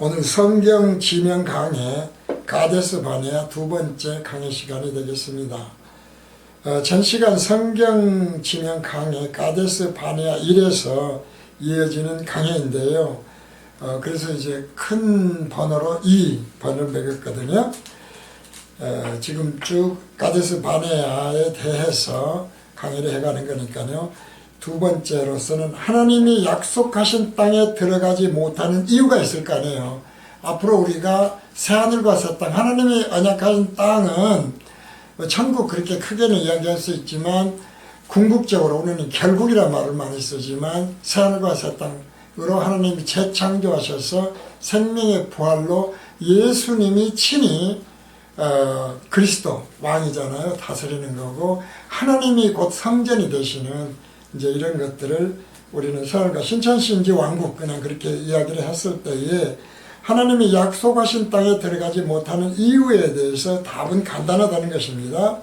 오늘 성경 지명 강해 가데스 바네아 두 번째 강해 시간이 되겠습니다. 전 시간 성경 지명 강해 가데스 바네아 1에서 이어지는 강해인데요. 그래서 이제 큰 번호로 2번을 매겼거든요. 지금 쭉 가데스 바네아에 대해서 강의를 해가는 거니까요. 두 번째로서는 하나님이 약속하신 땅에 들어가지 못하는 이유가 있을 거 아니에요. 앞으로 우리가 새하늘과 새 땅, 하나님이 언약하신 땅은 천국 그렇게 크게는 이야기할 수 있지만 궁극적으로 우리는 결국이라는 말을 많이 쓰지만 새하늘과 새 땅으로 하나님이 재창조하셔서 생명의 부활로 예수님이 친히 그리스도 왕이잖아요. 다스리는 거고 하나님이 곧 성전이 되시는 이제 이런 것들을 우리는 서울과 신천신지 왕국 그냥 그렇게 이야기를 했을 때에 하나님이 약속하신 땅에 들어가지 못하는 이유에 대해서 답은 간단하다는 것입니다.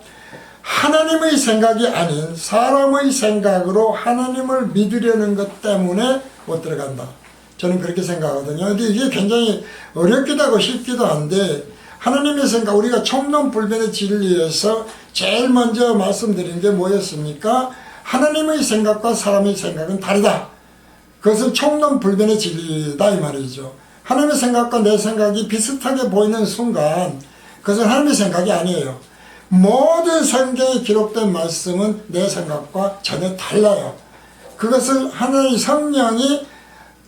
하나님의 생각이 아닌 사람의 생각으로 하나님을 믿으려는 것 때문에 못 들어간다. 저는 그렇게 생각하거든요. 근데 이게 굉장히 어렵기도 하고 쉽기도 한데 하나님의 생각, 우리가 총론불변의 진리에서 제일 먼저 말씀드린 게 뭐였습니까? 하나님의 생각과 사람의 생각은 다르다. 그것은 총론불변의 진리다 이 말이죠. 하나님의 생각과 내 생각이 비슷하게 보이는 순간 그것은 하나님의 생각이 아니에요. 모든 성경에 기록된 말씀은 내 생각과 전혀 달라요. 그것을 하나님의 성령이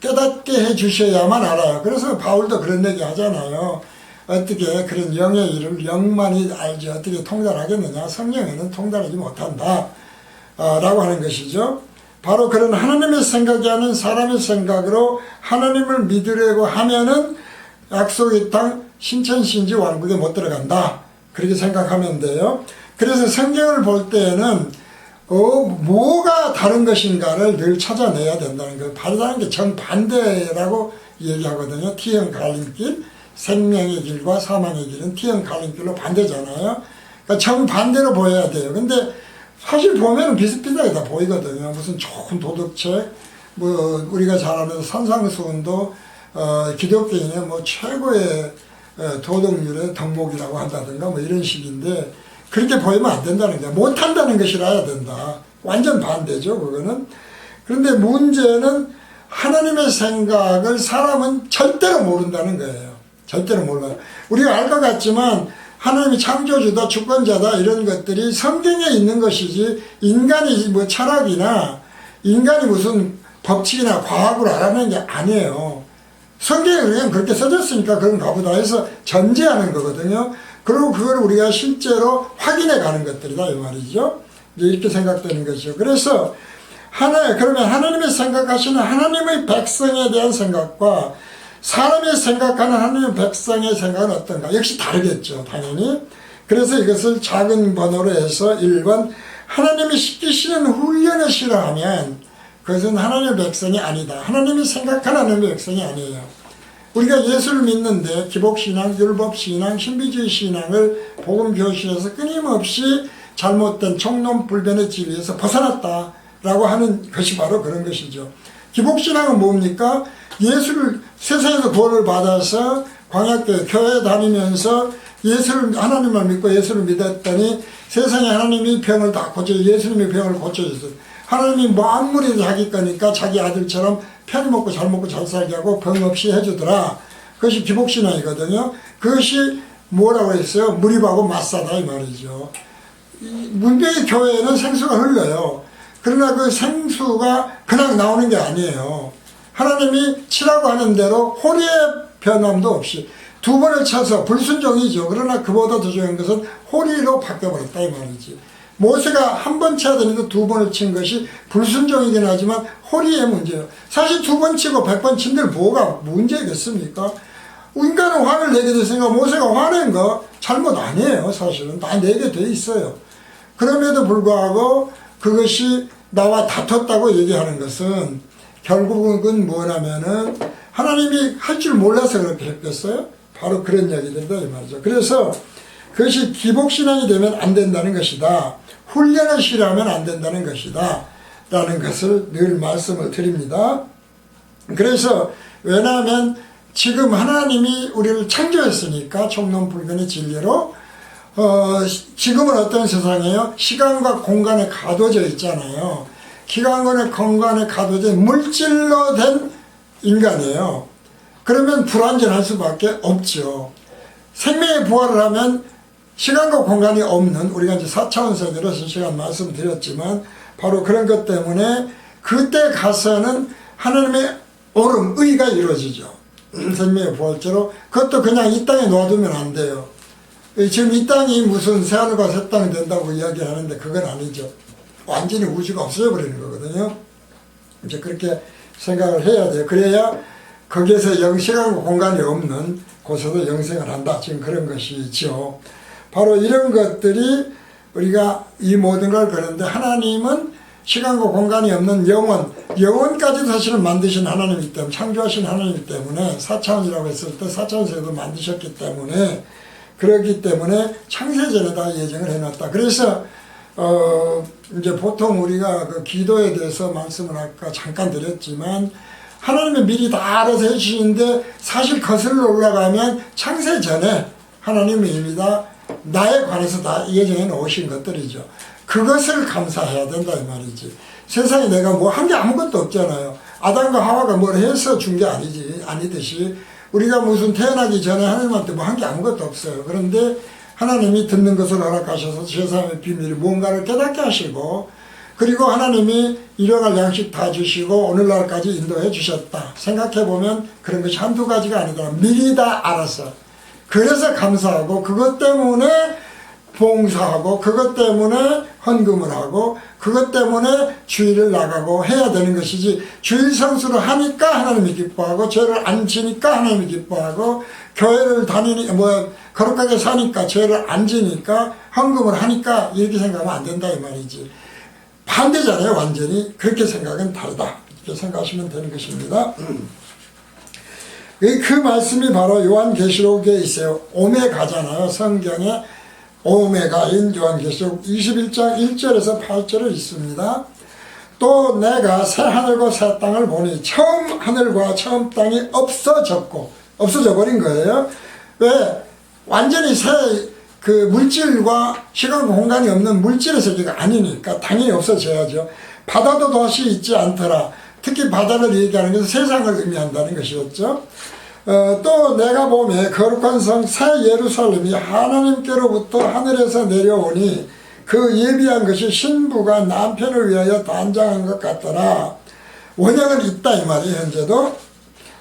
깨닫게 해주셔야만 알아요. 그래서 바울도 그런 얘기 하잖아요. 어떻게 그런 영의 일을 영만이 알지 어떻게 통달하겠느냐. 성령에는 통달하지 못한다. 라고 하는 것이죠. 바로 그런 하나님의 생각이 아닌 사람의 생각으로 하나님을 믿으려고 하면은 약속의 땅 신천신지 왕국에 못 들어간다. 그렇게 생각하면 돼요. 그래서 성경을 볼 때에는 뭐가 다른 것인가를 늘 찾아내야 된다는 거예요. 다르다는 게 정반대라고 얘기하거든요. T형 갈림길, 생명의 길과 사망의 길은 T형 갈림길로 반대잖아요. 그러니까 정반대로 보여야 돼요. 근데 사실 보면 비슷비슷하게 다 보이거든요. 무슨 좋은 도덕책, 우리가 잘 아는 산상수훈도 기독교인의 최고의 도덕률의 덕목이라고 한다든가 이런 식인데 그렇게 보이면 안 된다는 거야. 못한다는 것이라야 된다. 완전 반대죠, 그거는. 그런데 문제는 하나님의 생각을 사람은 절대로 모른다는 거예요. 절대로 몰라요. 우리가 알 것 같지만 하나님이 창조주다, 주권자다 이런 것들이 성경에 있는 것이지 인간이 철학이나 인간이 무슨 법칙이나 과학으로 알아내는 게 아니에요. 성경에 그냥 그렇게 써졌으니까 그런가 보다 해서 전제하는 거거든요. 그리고 그걸 우리가 실제로 확인해 가는 것들이다 이 말이죠. 이렇게 생각되는 것이죠. 그래서 그러면 하나님이 생각하시는 하나님의 백성에 대한 생각과 사람이 생각하는 하나님의 백성의 생각은 어떤가? 역시 다르겠죠, 당연히. 그래서 이것을 작은 번호로 해서 1번, 하나님이 시키시는 훈련을 싫어하면 그것은 하나님의 백성이 아니다. 하나님이 생각하는 하나님의 백성이 아니에요. 우리가 예수를 믿는데 기복신앙, 율법신앙, 신비주의 신앙을 복음교실에서 끊임없이 잘못된 총론불변의 진리에서 벗어났다라고 하는 것이 바로 그런 것이죠. 기복신앙은 뭡니까? 예수를 세상에서 구원을 받아서 광야교회 교회 다니면서 하나님을 믿고 예수를 믿었더니 세상에 하나님이 병을 다 예수님이 병을 고쳐줬어요. 하나님이 만물이 자기 거니까 자기 아들처럼 편히 먹고 잘 살게 하고 병 없이 해주더라. 그것이 기복신앙이거든요. 그것이 뭐라고 했어요? 무립하고 맞사다 이 말이죠. 문제의 교회에는 생수가 흘러요. 그러나 그 생수가 그냥 나오는 게 아니에요. 하나님이 치라고 하는 대로 호리의 변함도 없이 두 번을 쳐서 불순종이죠. 그러나 그보다 더 중요한 것은 호리로 바뀌어버렸다 이 말이지. 모세가 한 번 쳐야 되는데 두 번을 친 것이 불순종이긴 하지만 호리의 문제예요. 사실 두 번 치고 100번 친들 뭐가 문제겠습니까? 인간은 화를 내게 됐으니까 모세가 화낸 거 잘못 아니에요. 사실은 다 내게 돼 있어요. 그럼에도 불구하고 그것이 나와 다퉜다고 얘기하는 것은 결국은 뭐냐면은 하나님이 할 줄 몰라서 그렇게 했겠어요? 바로 그런 이야기들이다 이 말이죠. 그래서 그것이 기복신앙이 되면 안 된다는 것이다. 훈련을 싫어하면 안 된다는 것이다. 라는 것을 늘 말씀을 드립니다. 그래서 왜냐하면 지금 하나님이 우리를 창조했으니까 총론불변의 진리로 지금은 어떤 세상이에요? 시간과 공간에 가둬져 있잖아요. 시간과 공간에 가둬져 물질로 된 인간이에요. 그러면 불완전할 수밖에 없죠. 생명의 부활을 하면 시간과 공간이 없는, 우리가 이제 4차원 세계로 시간 말씀드렸지만 바로 그런 것 때문에 그때 가서는 하나님의 옳음, 의가 이루어지죠. 생명의 부활제로. 그것도 그냥 이 땅에 놔두면 안 돼요. 지금 이 땅이 무슨 새하늘과 새 땅이 된다고 이야기하는데 그건 아니죠. 완전히 우주가 없어져 버리는 거거든요. 이제 그렇게 생각을 해야 돼요. 그래야 거기에서 영시간과 공간이 없는 곳에서 영생을 한다. 지금 그런 것이죠. 바로 이런 것들이 우리가 이 모든 걸 그러는데 하나님은 시간과 공간이 없는 영원까지도 사실은 만드신 하나님이기 때문에, 창조하신 하나님이기 때문에 4차원이라고 했을 때 4차원에서도 만드셨기 때문에, 그렇기 때문에 창세전에 다 예정을 해놨다. 그래서 이제 보통 우리가 그 기도에 대해서 말씀을 아까 잠깐 드렸지만 하나님은 미리 다 알아서 해주시는데 사실 거슬러 올라가면 창세전에 하나님은 이미 다 나에 관해서 다 예정해 놓으신 것들이죠. 그것을 감사해야 된다 이 말이지. 세상에 내가 뭐 한 게 아무것도 없잖아요. 아담과 하와가 뭘 해서 준 게 아니듯이 우리가 무슨 태어나기 전에 하나님한테 뭐 한 게 아무것도 없어요. 그런데 하나님이 듣는 것을 허락하셔서 세상의 비밀이 뭔가를 깨닫게 하시고, 그리고 하나님이 일용할 양식 다 주시고 오늘날까지 인도해 주셨다. 생각해보면 그런 것이 한두 가지가 아니더라. 미리 다 알아서. 그래서 감사하고, 그것 때문에 봉사하고, 그것 때문에 헌금을 하고, 그것 때문에 주일을 나가고 해야 되는 것이지, 주일 성수를 하니까 하나님이 기뻐하고, 죄를 안 지니까 하나님이 기뻐하고, 교회를 거룩하게 사니까, 죄를 안 지니까, 헌금을 하니까, 이렇게 생각하면 안 된다 이 말이지. 반대잖아요. 완전히. 그렇게 생각은 다르다. 이렇게 생각하시면 되는 것입니다. 그 말씀이 바로 요한계시록에 있어요. 오메가잖아요. 성경에 오메가인 요한계시록 21장 1절에서 8절에 있습니다. 또 내가 새 하늘과 새 땅을 보니 처음 하늘과 처음 땅이 없어져 버린 거예요. 왜? 완전히 새 물질과 시간과 공간이 없는 물질의 세계가 아니니까 당연히 없어져야죠. 바다도 다시 있지 않더라. 특히 바다를 얘기하는 것은 세상을 의미한다는 것이었죠. 또 내가 보매 거룩한 성 새 예루살렘이 하나님께로부터 하늘에서 내려오니 그 예비한 것이 신부가 남편을 위하여 단장한 것 같더라. 원형은 있다 이 말이에요. 현재도.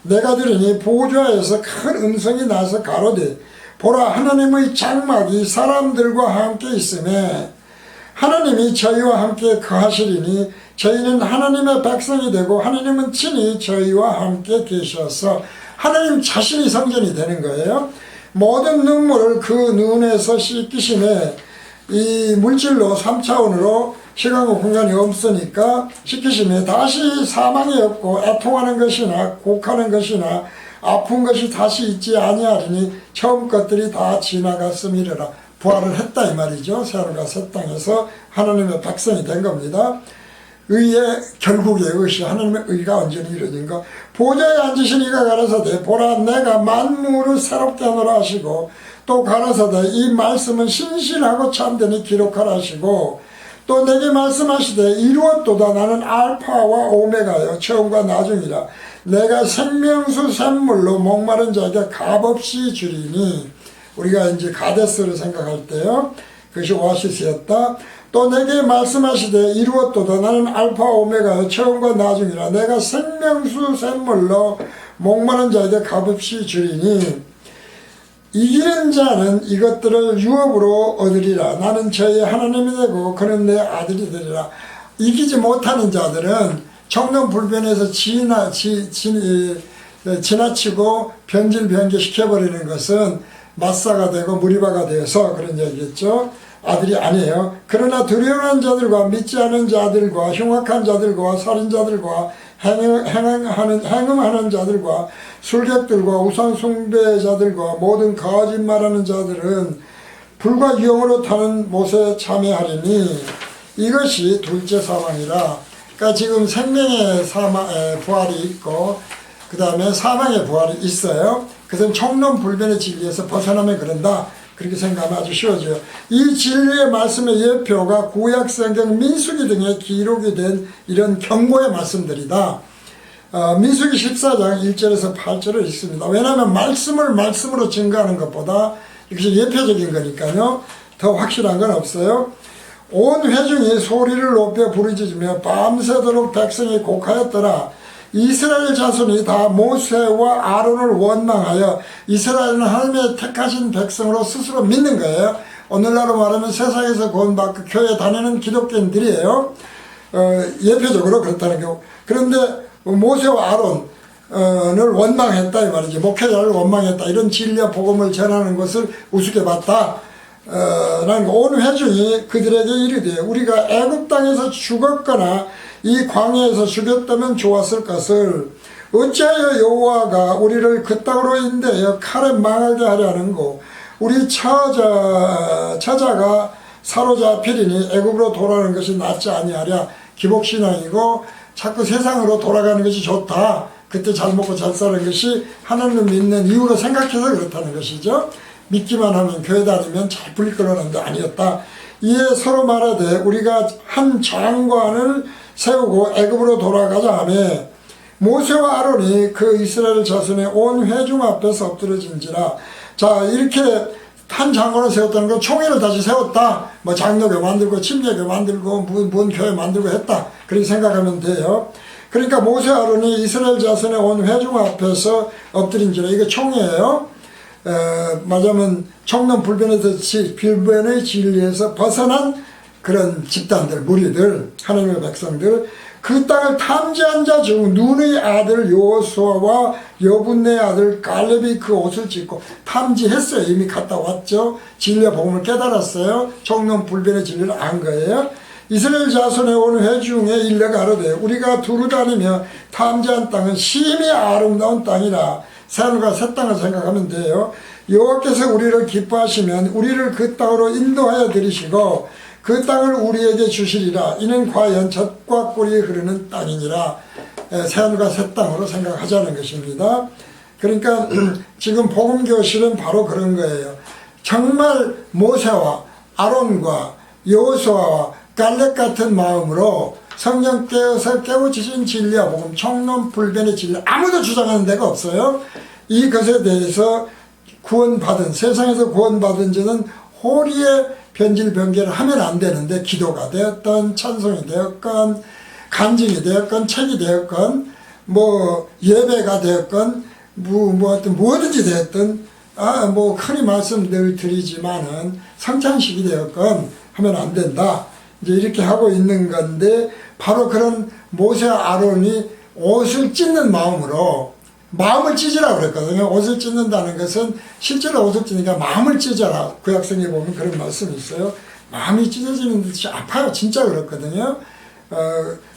내가 들으니 보좌에서 큰 음성이 나서 가로되 보라, 하나님의 장막이 사람들과 함께 있음에 하나님이 저희와 함께 거하시리니 저희는 하나님의 백성이 되고 하나님은 친히 저희와 함께 계셔서, 하나님 자신이 성전이 되는 거예요. 모든 눈물을 그 눈에서 씻기심에, 이 물질로 3차원으로 시간과 공간이 없으니까 씻기심에 다시 사망이 없고 애통하는 것이나 곡하는 것이나 아픈 것이 다시 있지 아니하리니 처음 것들이 다 지나갔음이라. 부활을 했다 이 말이죠. 새하늘과 새 땅에서 하나님의 백성이 된 겁니다. 의의 결국의 의시, 하나님의 의가 온전히 이루어진 것. 보좌에 앉으신 이가 가라사대 보라, 내가 만물을 새롭게 하노라 하시고, 또 가라사대 이 말씀은 신실하고 참되니 기록하라 하시고, 또 내게 말씀하시되 이루었도다. 나는 알파와 오메가여 처음과 나중이라. 내가 생명수 샘물로 목마른 자에게 값없이 주리니. 우리가 이제 가데스를 생각할 때요, 그것이 오아시스였다. 또 내게 말씀하시되 이루었도다. 나는 알파 오메가여 처음과 나중이라. 내가 생명수 샘물로 목마른 자에게 값없이 주리니 이기는 자는 이것들을 유업으로 얻으리라. 나는 저의 하나님이 되고 그는 내 아들이 되리라. 이기지 못하는 자들은 청론불변에서 지나치고 변질시켜버리는 것은 마사가 되고 무리바가 되어서 그런 얘기겠죠. 아들이 아니에요. 그러나 두려워하는 자들과 믿지 않은 자들과 흉악한 자들과 살인자들과 행음하는 자들과 술객들과 우상숭배자들과 모든 거짓말하는 자들은 불과 유형으로 타는 못에 참여하리니 이것이 둘째 사망이라. 그러니까 지금 생명의 부활이 있고 그 다음에 사망의 부활이 있어요. 그것은 총론불변의 진리에서 벗어나면 그런다. 그렇게 생각하면 아주 쉬워져요. 이 진리의 말씀의 예표가 구약성경 민수기 등에 기록이 된 이런 경고의 말씀들이다. 민수기 14장 1절에서 8절을 읽습니다. 왜냐하면 말씀을 말씀으로 증거하는 것보다 이것이 예표적인 거니까요. 더 확실한 건 없어요. 온 회중이 소리를 높여 부르짖으며 밤새도록 백성이 곡하였더라. 이스라엘 자손이 다 모세와 아론을 원망하여 이스라엘은 하나님의 택하신 백성으로 스스로 믿는 거예요. 오늘날로 말하면 세상에서 구원받고 교회 다니는 기독교인들이에요. 예표적으로 그렇다는 거. 그런데 모세와 아론을 원망했다 이 말이지. 목회자를 원망했다. 이런 진리와 복음을 전하는 것을 우습게 봤다. 라는 온 회중이 그들에게 이르되 우리가 애굽 땅에서 죽었거나 이 광야에서 죽였다면 좋았을 것을 어찌하여 여호와가 우리를 그 땅으로 인도하여 칼에 망하게 하려 하는고 우리 처자가 사로잡히리니 애굽으로 돌아가는 것이 낫지 아니하랴. 기복신앙이고 자꾸 세상으로 돌아가는 것이 좋다. 그때 잘 먹고 잘 사는 것이 하나님을 믿는 이유로 생각해서 그렇다는 것이죠. 믿기만 하면 교회 다니면 잘 풀릴 거라는 게 아니었다. 이에 서로 말하되 우리가 한 장관을 세우고 애굽으로 돌아가자 하며 모세와 아론이 그 이스라엘 자손의 온 회중 앞에서 엎드러진지라. 자, 이렇게 한 장관을 세웠다는 건 총회를 다시 세웠다. 뭐 장로교 만들고 침례교 만들고 뭔 교회 만들고 했다. 그렇게 생각하면 돼요. 그러니까 모세 아론이 이스라엘 자손의 온 회중 앞에서 엎드린지라. 이게 총회예요. 말하자면 총론불변의 진리에서 벗어난 그런 집단들, 무리들, 하나님의 백성들, 그 땅을 탐지한 자 중 눈의 아들 여호수아와 여분네 아들 갈렙이 그 옷을 찢고 탐지했어요. 이미 갔다 왔죠. 진리와 복음을 깨달았어요. 총론불변의 진리를 안 거예요. 이스라엘 자손의 온 회중에 일러 가로되 우리가 두루 다니며 탐지한 땅은 심히 아름다운 땅이라. 새하늘과 새 땅을 생각하면 돼요. 여호와께서 우리를 기뻐하시면 우리를 그 땅으로 인도하여 들이시고 그 땅을 우리에게 주시리라. 이는 과연 젖과 꿀이 흐르는 땅이니라. 새하늘과 새 땅으로 생각하자는 것입니다. 그러니까 지금 복음교실은 바로 그런 거예요. 정말 모세와 아론과 여호수아와 갈렙 같은 마음으로 성령께서 깨우치신 진리와 복음, 총론불변의 진리, 아무도 주장하는 데가 없어요. 이것에 대해서 구원받은, 세상에서 구원받은 자는 호리의 변질변개를 하면 안 되는데, 기도가 되었건 찬송이 되었건 간증이 되었건 책이 되었건 뭐 예배가 되었건 뭐든지 되었든 뭐 흔히 말씀 늘 드리지만은 성찬식이 되었건 하면 안 된다. 이제 이렇게 하고 있는 건데, 바로 그런 모세와 아론이 옷을 찢는 마음으로, 마음을 찢으라고 그랬거든요. 옷을 찢는다는 것은 실제로 옷을 찢으니까 마음을 찢어라. 구약성에 보면 그런 말씀이 있어요. 마음이 찢어지는 듯이 아파요. 진짜 그렇거든요.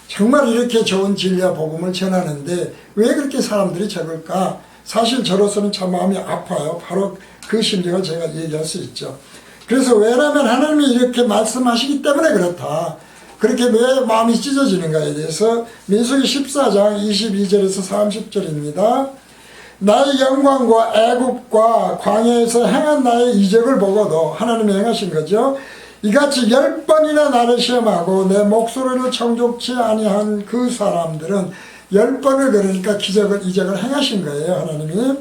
정말 이렇게 좋은 진리와 복음을 전하는데 왜 그렇게 사람들이 적을까? 사실 저로서는 참 마음이 아파요. 바로 그 심정을 제가 얘기할 수 있죠. 그래서 왜냐하면 하나님이 이렇게 말씀하시기 때문에 그렇다. 그렇게 왜 마음이 찢어지는가에 대해서 민수기 14장 22절에서 30절입니다. 나의 영광과 애굽과 광야에서 행한 나의 이적을 보고도, 하나님이 행하신 거죠. 이같이 10번이나 나를 시험하고 내 목소리를 청족치 아니한 그 사람들은 10번을 그러니까 이적을 행하신 거예요. 하나님이.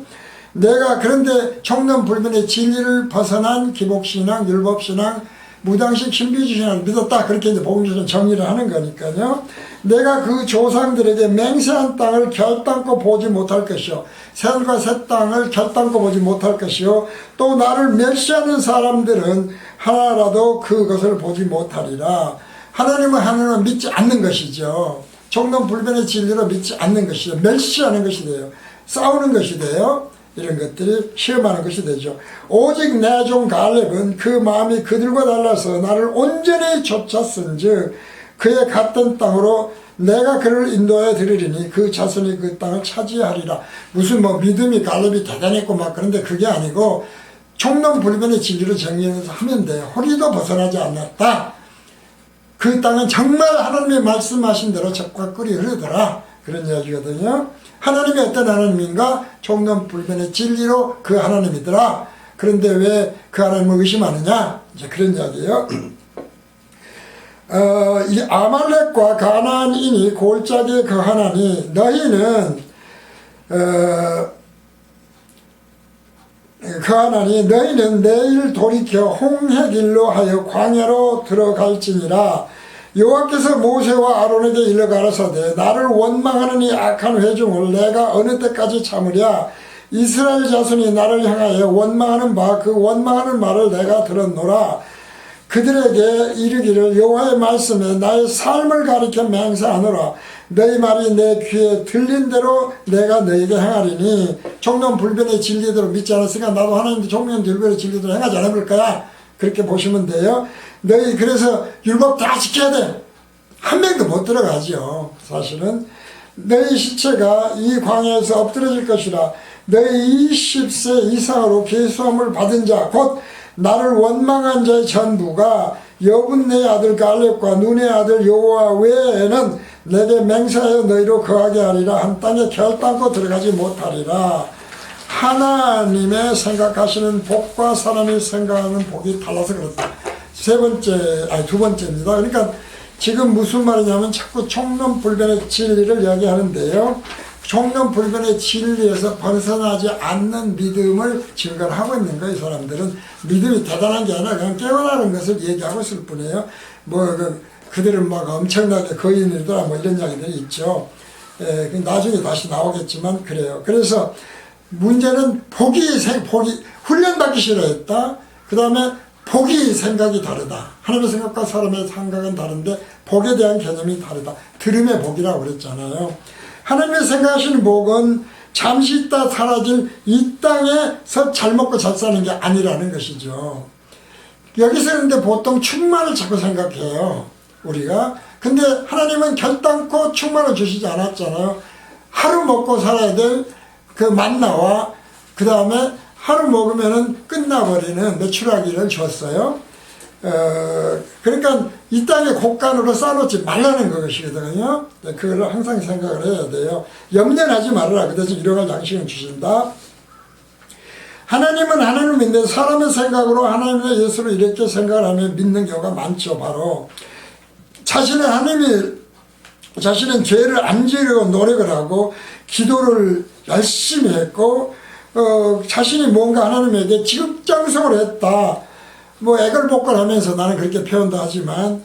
내가 그런데 총론불변의 진리를 벗어난 기복신앙, 율법신앙, 무당식 신비주의신앙을 믿었다. 그렇게 이제 복음주의는 정리를 하는 거니까요. 내가 그 조상들에게 맹세한 땅을 결단코 보지 못할 것이요. 새하늘과 새 땅을 결단코 보지 못할 것이요. 또 나를 멸시하는 사람들은 하나라도 그것을 보지 못하리라. 하나님은 하나님을 믿지 않는 것이죠. 총론불변의 진리로 믿지 않는 것이죠. 멸시하는 것이 돼요. 싸우는 것이 돼요. 이런 것들이 시험하는 것이 되죠. 오직 내 종 갈렙은 그 마음이 그들과 달라서 나를 온전히 쫓았은즉 그의 갔던 땅으로 내가 그를 인도하여 드리리니 그 자손이 그 땅을 차지하리라. 무슨 뭐 믿음이 갈렙이 대단했고 막 그런데 그게 아니고 총론불변의 진리로 정리해서 하면 돼요. 허리도 벗어나지 않았다. 그 땅은 정말 하나님이 말씀하신 대로 젖과 꿀이 흐르더라. 그런 이야기거든요. 하나님이 어떤 하나님인가? 총론불변의 진리로 그 하나님이더라. 그런데 왜 그 하나님을 의심하느냐? 이제 그런 이야기예요. 이 아말렉과 가나안인이 골짜기에 거하나니 너희는 거하나니 너희는 내일 돌이켜 홍해길로 하여 광야로 들어갈지니라. 여호와께서 모세와 아론에게 일러 가라사대 나를 원망하는 이 악한 회중을 내가 어느 때까지 참으랴. 이스라엘 자손이 나를 향하여 원망하는 바 그 원망하는 말을 내가 들었노라. 그들에게 이르기를 여호와의 말씀에 나의 삶을 가리켜 맹세하노라. 너희 말이 내 귀에 들린 대로 내가 너에게 행하리니 총론불변의 진리대로 믿지 않았으니까 나도 하나님도 총론불변의 진리대로 행하지 않을 거야. 그렇게 보시면 돼요. 너희 그래서 율법 다 지켜야 돼. 한 명도 못 들어가죠. 사실은 너희 시체가 이 광야에서 엎드러질 것이라. 너희 20세 이상으로 계수함을 받은 자 곧 나를 원망한 자의 전부가 여분네 아들 갈렙과 눈의 아들 여호와 외에는 내게 맹세하여 너희로 거하게 하리라. 한 땅에 결단코 들어가지 못하리라. 하나님의 생각하시는 복과 사람이 생각하는 복이 달라서 그렇다. 두 번째입니다. 그러니까 지금 무슨 말이냐면 자꾸 총론불변의 진리를 이야기하는데요. 총론불변의 진리에서 벗어나지 않는 믿음을 증거를 하고 있는 거예요. 이 사람들은 믿음이 대단한 게 아니라 그냥 깨어나는 것을 얘기하고 있을 뿐이에요. 그들은 막 엄청나게 거인이더라 뭐 이런 이야기들이 있죠. 나중에 다시 나오겠지만 그래요. 그래서 문제는 복이 훈련받기 싫어했다. 그 다음에 복이 생각이 다르다. 하나님의 생각과 사람의 생각은 다른데 복에 대한 개념이 다르다. 들음의 복이라고 그랬잖아요. 하나님의 생각하시는 복은 잠시 있다 사라질 이 땅에서 잘 먹고 잘 사는 게 아니라는 것이죠. 여기서 근데 보통 충만을 자꾸 생각해요. 우리가. 근데 하나님은 결단코 충만을 주시지 않았잖아요. 하루 먹고 살아야 될 그 만나와 그 다음에 하루 먹으면은 끝나버리는 메추라기를 줬어요. 그러니까 이 땅에 곡간으로 쌓아놓지 말라는 것이거든요. 그걸 항상 생각을 해야 돼요. 염려하지 말아라. 그 대신 일용할 양식을 주신다. 하나님은 하나님을 믿는 사람의 생각으로 하나님의 예수를 이렇게 생각을 하면 믿는 경우가 많죠. 바로 자신은 죄를 안 지으려고 노력을 하고 기도를 열심히 했고 자신이 뭔가 하나님에게 지극장성을 했다. 애걸복걸하면서 나는 그렇게 표현도 하지만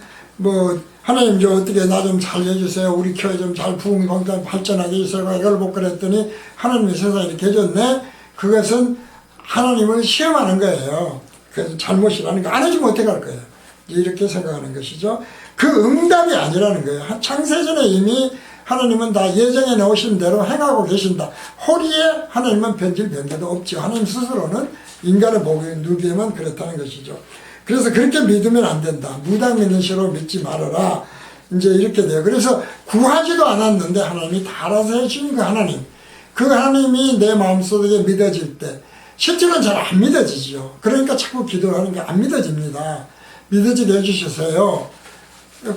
하나님 좀 어떻게 나 좀 잘 해주세요. 우리 교회 좀 잘 부흥 발전하게 해주세요. 애걸복걸했더니 하나님이 세상에 이렇게 해줬네. 그것은 하나님을 시험하는 거예요. 그래서 잘못이라는 거 안 해주면 어떻게 할 거예요. 이렇게 생각하는 것이죠. 그 응답이 아니라는 거예요. 창세전에 이미 하나님은 다 예정해 놓으신 대로 행하고 계신다. 호리에 하나님은 변질변개도 없죠. 하나님 스스로는 인간의 복을 누기에만 그렇다는 것이죠. 그래서 그렇게 믿으면 안 된다. 무당 믿는 시로 믿지 말아라. 이제 이렇게 돼요. 그래서 구하지도 않았는데 하나님이 다 알아서 해주신 그 하나님. 그 하나님이 내 마음속에 믿어질 때 실제로는 잘 안 믿어지죠. 그러니까 자꾸 기도를 하는 게 안 믿어집니다. 믿어지게 해주셔서요.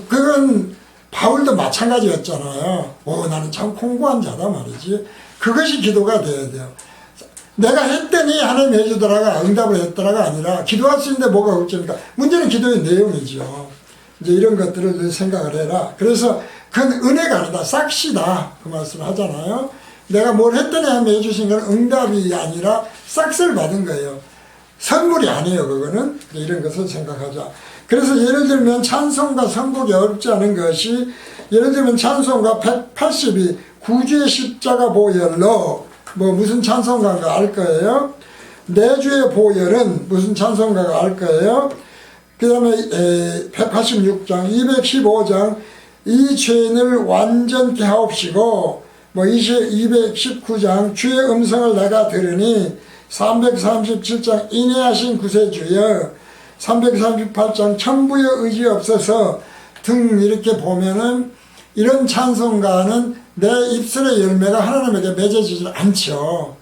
그건 바울도 마찬가지였잖아요. 나는 참 공고한 자다 말이지. 그것이 기도가 돼야 돼요. 내가 했더니 하나님이 해주더라가 응답을 했더라가 아니라 기도할 수 있는데 뭐가 걱정입니까? 문제는 기도의 내용이죠. 이제 이런 것들을 늘 생각을 해라. 그래서 그건 은혜가 아니다. 싹시다. 그 말씀을 하잖아요. 내가 뭘 했더니 하면 해주신 건 응답이 아니라 싹스를 받은 거예요. 선물이 아니에요. 그거는. 이런 것을 생각하자. 그래서 예를 들면 찬송가 선곡이 어렵지 않은 것이 예를 들면 찬송가 182 구주의 십자가 보혈로 무슨 찬송가인가 알 거예요. 내 주의 보혈은 무슨 찬송가가 알 거예요. 그 다음에 186장 215장 이 죄인을 완전케 하옵시고 219장 주의 음성을 내가 들으니 337장 인내하신 구세주여 338장 천부의 의지 없어서 등 이렇게 보면은 이런 찬송가는 내 입술의 열매가 하나님에게 맺어지지 않죠.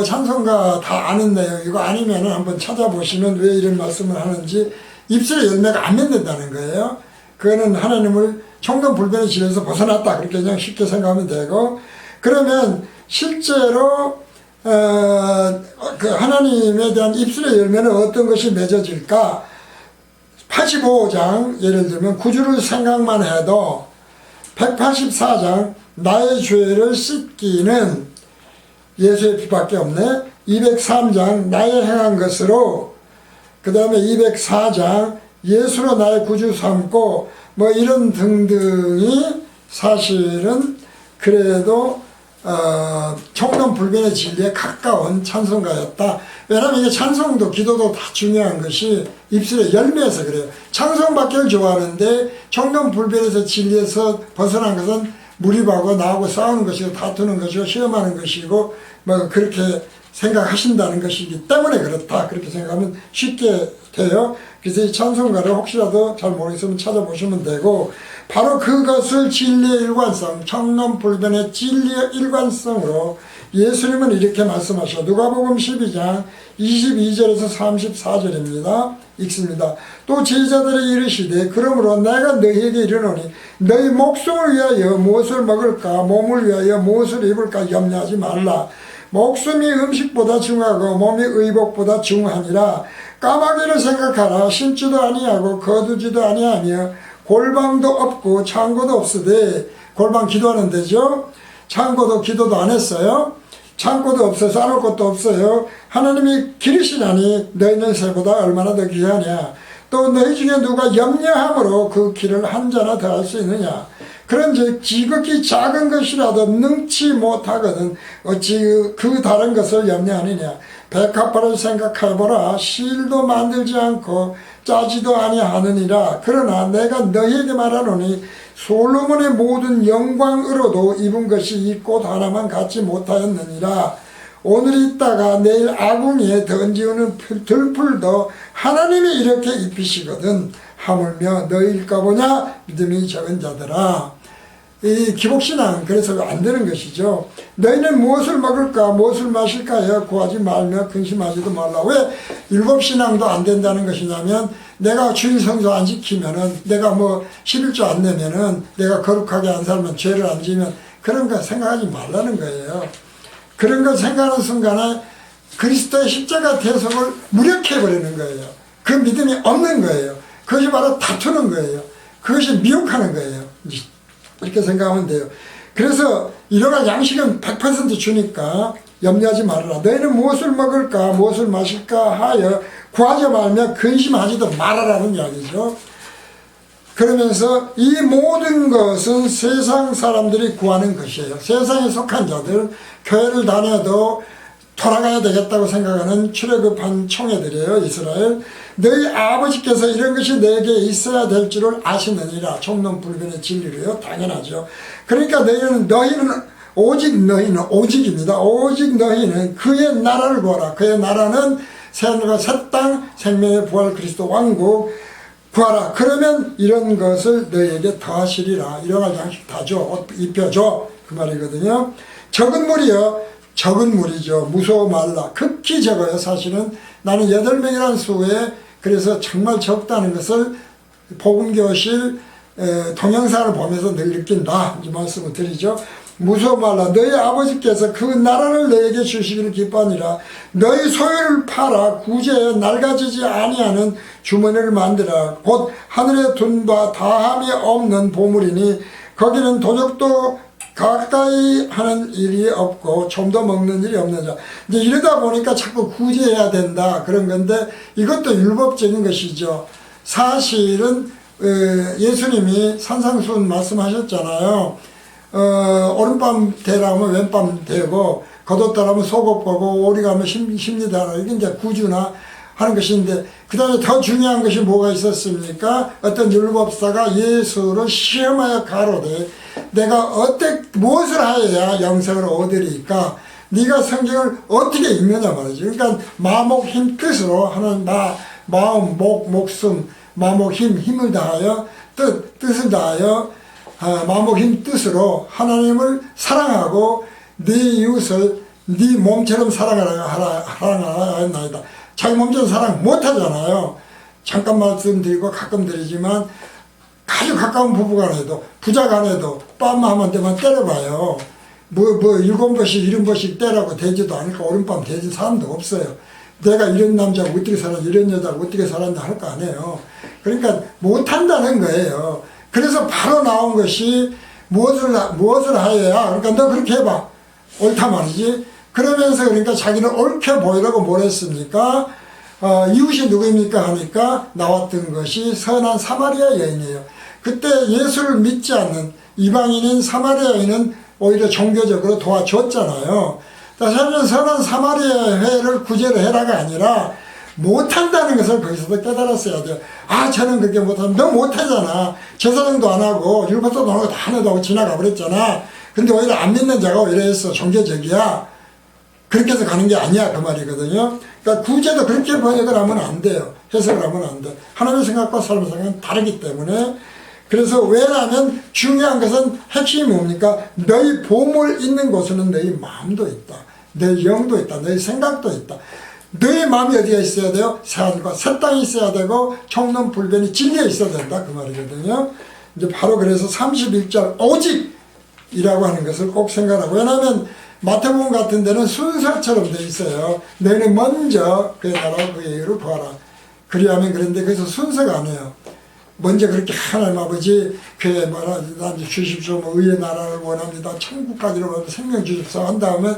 찬송가 다 아는 내용이고 아니면은 한번 찾아보시면 왜 이런 말씀을 하는지 입술의 열매가 안 맺는다는 거예요. 그거는 하나님을 총론불변의 질에서 벗어났다. 그렇게 그냥 쉽게 생각하면 되고 그러면 실제로 그 하나님에 대한 입술의 열매는 어떤 것이 맺어질까? 85장 예를 들면 구주를 생각만 해도, 184장 나의 죄를 씻기는 예수의 피밖에 없네. 203장 나의 행한 것으로, 그 다음에 204장 예수로 나의 구주 삼고, 뭐 이런 등등이 사실은 그래도 청론불변의 진리에 가까운 찬송가였다. 왜냐하면 이게 찬송도 기도도 다 중요한 것이 입술의 열매에서 그래요. 찬송받기를 좋아하는데 청론불변에서 진리에서 벗어난 것은 무리하고 나하고 싸우는 것이고 다투는 것이고 시험하는 것이고 뭐 그렇게 생각하신다는 것이기 때문에 그렇다. 그렇게 생각하면 쉽게 돼요. 그래서 이 찬송가를 혹시라도 잘 모르겠으면 찾아보시면 되고, 바로 그것을 진리의 일관성, 청론불변의 진리의 일관성으로 예수님은 이렇게 말씀하셔. 누가복음 12장 22절에서 34절입니다. 읽습니다. 또 제자들이 이르시되 그러므로 내가 너희에게 이르노니 너희 목숨을 위하여 무엇을 먹을까 몸을 위하여 무엇을 입을까 염려하지 말라. 목숨이 음식보다 중하고 몸이 의복보다 중하니라. 까마귀를 생각하라. 심지도 아니하고 거두지도 아니하며 골방도 없고 창고도 없으되, 골방 기도하는 데죠. 창고도 기도도 안 했어요. 창고도 없어요. 쌓을 것도 없어요. 하나님이 기르시나니 너희는 새보다 얼마나 더 귀하냐. 또 너희 중에 누가 염려함으로 그 길을 한 자나 더 할 수 있느냐. 그런즉 지극히 작은 것이라도 능치 못하거든 어찌 그 다른 것을 염려하느냐. 백합화를 생각해보라. 실도 만들지 않고 짜지도 아니하느니라. 그러나 내가 너희에게 말하노니 솔로몬의 모든 영광으로도 입은 것이 이 꽃 하나만 갖지 못하였느니라. 오늘 있다가 내일 아궁이에 던지우는 들풀도 하나님이 이렇게 입히시거든. 하물며 너희일까 보냐 믿음이 적은 자들아. 이 기복신앙 그래서 안 되는 것이죠. 너희는 무엇을 먹을까 무엇을 마실까 하여 구하지 말며 근심하지도 말라. 왜 율법신앙도 안 된다는 것이냐면, 내가 주일 성수 안 지키면은, 내가 뭐 11조 안 내면은, 내가 거룩하게 안 살면, 죄를 안 지면, 그런 거 생각하지 말라는 거예요. 그런 걸 생각하는 순간에 그리스도의 십자가 대속을 무력해버리는 거예요. 그 믿음이 없는 거예요. 그것이 바로 다투는 거예요. 그것이 미혹하는 거예요. 이렇게 생각하면 돼요. 그래서 이러한 양식은 100% 주니까 염려하지 말아라. 너희는 무엇을 먹을까 무엇을 마실까 하여 구하지 말며 근심하지도 말아라는 이야기죠. 그러면서 이 모든 것은 세상 사람들이 구하는 것이에요. 세상에 속한 자들, 교회를 다녀도 돌아가야 되겠다고 생각하는 출애굽한 총회들이에요. 이스라엘. 너희 아버지께서 이런 것이 내게 있어야 될 줄을 아시느니라. 청론불변의 진리로요. 당연하죠. 그러니까 너희는 오직입니다. 오직 너희는 그의 나라를 구하라. 그의 나라는 새하늘과 새 땅, 생명의 부활 그리스도 왕국 구하라. 그러면 이런 것을 너희에게 더하시리라. 이러한 양식 다 줘. 옷 입혀줘. 그 말이거든요. 적은 무리죠. 무서워 말라. 극히 적어요. 사실은 나는 8명이라는 수에, 그래서 정말 적다는 것을 복음교실 동영상을 보면서 늘 느낀다. 이 말씀을 드리죠. 무서워 말라. 너희 아버지께서 그 나라를 너에게 주시기를 기뻐하니라. 너희 소유를 팔아 구제에 낡아지지 아니하는 주머니를 만들어. 곧 하늘에 둔 바 다함이 없는 보물이니 거기는 도적도 가까이 하는 일이 없고 좀도 먹는 일이 없는 자. 이제 이러다 보니까 자꾸 구제해야 된다 그런 건데, 이것도 율법적인 것이죠. 사실은 예수님이 산상수훈 말씀하셨잖아요. 오른밤 대라면 왼밤 대고, 겉옷다라면 속옷 보고, 오리 가면 십니다. 이게 이제 구주나 하는 것인데, 그 다음에 더 중요한 것이 뭐가 있었습니까? 어떤 율법사가 예수를 시험하여 가로되, 내가 무엇을 하여야 영생을 얻으리까? 네가 성경을 어떻게 읽느냐 말이죠. 그러니까 마목 힘 뜻으로 하는 마음, 목숨, 마목 힘을 다하여 뜻을 다하여 마목 힘 뜻으로 하나님을 사랑하고 네 이웃을 네 몸처럼 사랑하라 했나이다. 자기 몸처럼 사랑 못하잖아요. 잠깐 말씀드리고 가끔 드리지만, 아주 가까운 부부간에도 부자간에도 빰 하면 되면 때려봐요. 일곱 번씩 일흔 번씩 떼라고 되지도 않을까. 오른밤 되지 사람도 없어요. 내가 이런 남자가 어떻게 살았냐, 이런 여자가 어떻게 살았냐 할 거 아니에요. 그러니까 못한다는 거예요. 그래서 바로 나온 것이 무엇을 하여야, 그러니까 너 그렇게 해봐. 옳다 말이지. 그러면서 그러니까 자기는 옳게 보이려고 뭘 했습니까? 이웃이 누구입니까? 하니까 나왔던 것이 선한 사마리아 여인이에요. 그때 예수를 믿지 않는 이방인인 사마리아 여인은 오히려 종교적으로 도와줬잖아요. 사실은 선한 사마리아 회를 구제를 해라가 아니라 못한다는 것을 거기서도 깨달았어야 돼요. 아, 저는 그렇게 못하면 너 못하잖아. 제사장도 안 하고 율법도 안 하고 다 안 하고 지나가 버렸잖아. 근데 오히려 안 믿는 자가 오히려 했어. 종교적이야. 그렇게 해서 가는 게 아니야, 그 말이거든요. 그러니까 구제도 그렇게 번역을 하면 안 돼요. 해석을 하면 안 돼. 하나님의 생각과 사람의 생각은 다르기 때문에. 그래서 왜냐하면 중요한 것은 핵심이 뭡니까? 너희 보물 있는 곳에는 너희 마음도 있다. 너희 영도 있다. 너희 생각도 있다. 너희 마음이 어디가 있어야 돼요? 새하늘과 새 땅이 있어야 되고 총론불변이 진리에 있어야 된다. 그 말이거든요. 이제 바로 그래서 31절 오직이라고 하는 것을 꼭 생각하고, 왜냐하면 마태복음 같은 데는 순서처럼 돼 있어요. 너희는 먼저 그의 나라와 그의 의를 구하라. 그리하면, 그런데 그래서 순서가 아니에요. 먼저 그렇게 하나님 아버지 그의 나라를 주십시오. 의의 나라를 원합니다. 천국까지로 원합니다. 생명 주십시오. 한 다음에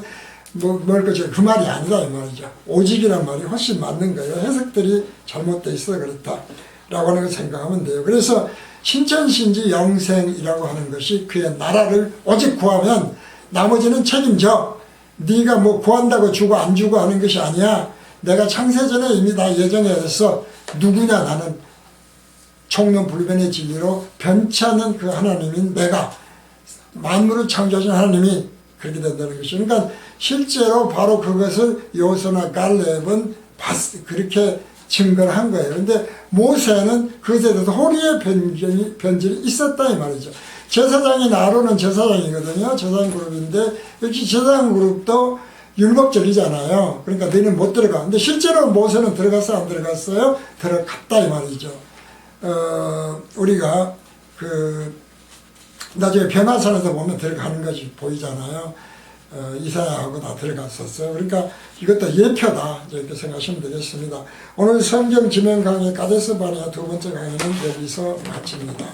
뭘 거죠? 그 말이 아니다 이 말이죠. 오직이란 말이 훨씬 맞는 거예요. 해석들이 잘못되어 있어 그렇다 라고 하는 걸 생각하면 돼요. 그래서 신천신지 영생이라고 하는 것이 그의 나라를 오직 구하면 나머지는 책임져. 네가 뭐 구한다고 주고 안 주고 하는 것이 아니야. 내가 창세전에 이미 다 예정해 놨어. 누구냐 나는 총론불변의 진리로 변치 않는 그 하나님인 내가, 만물을 창조하신 하나님이 그렇게 된다는 것이죠. 그러니까 실제로 바로 그것을 여호수아나 갈렙은 그렇게 증거를 한 거예요. 그런데 모세는 그것에 대해서 호리의 변질이 있었다 이 말이죠. 제사장인 아론은 제사장이거든요. 제사장 그룹인데 역시 제사장 그룹도 율법적이잖아요. 그러니까 너희는 못 들어가. 근데 실제로 모세는 들어갔어요? 안 들어갔어요? 들어갔다 이 말이죠. 우리가 나중에 변화산에서 보면 들어가는 것이 보이잖아요. 이사야하고 다 들어갔었어요. 그러니까 이것도 예표다 이렇게 생각하시면 되겠습니다. 오늘 성경 지명 강의 가데스 바네아 두 번째 강의는 여기서 마칩니다.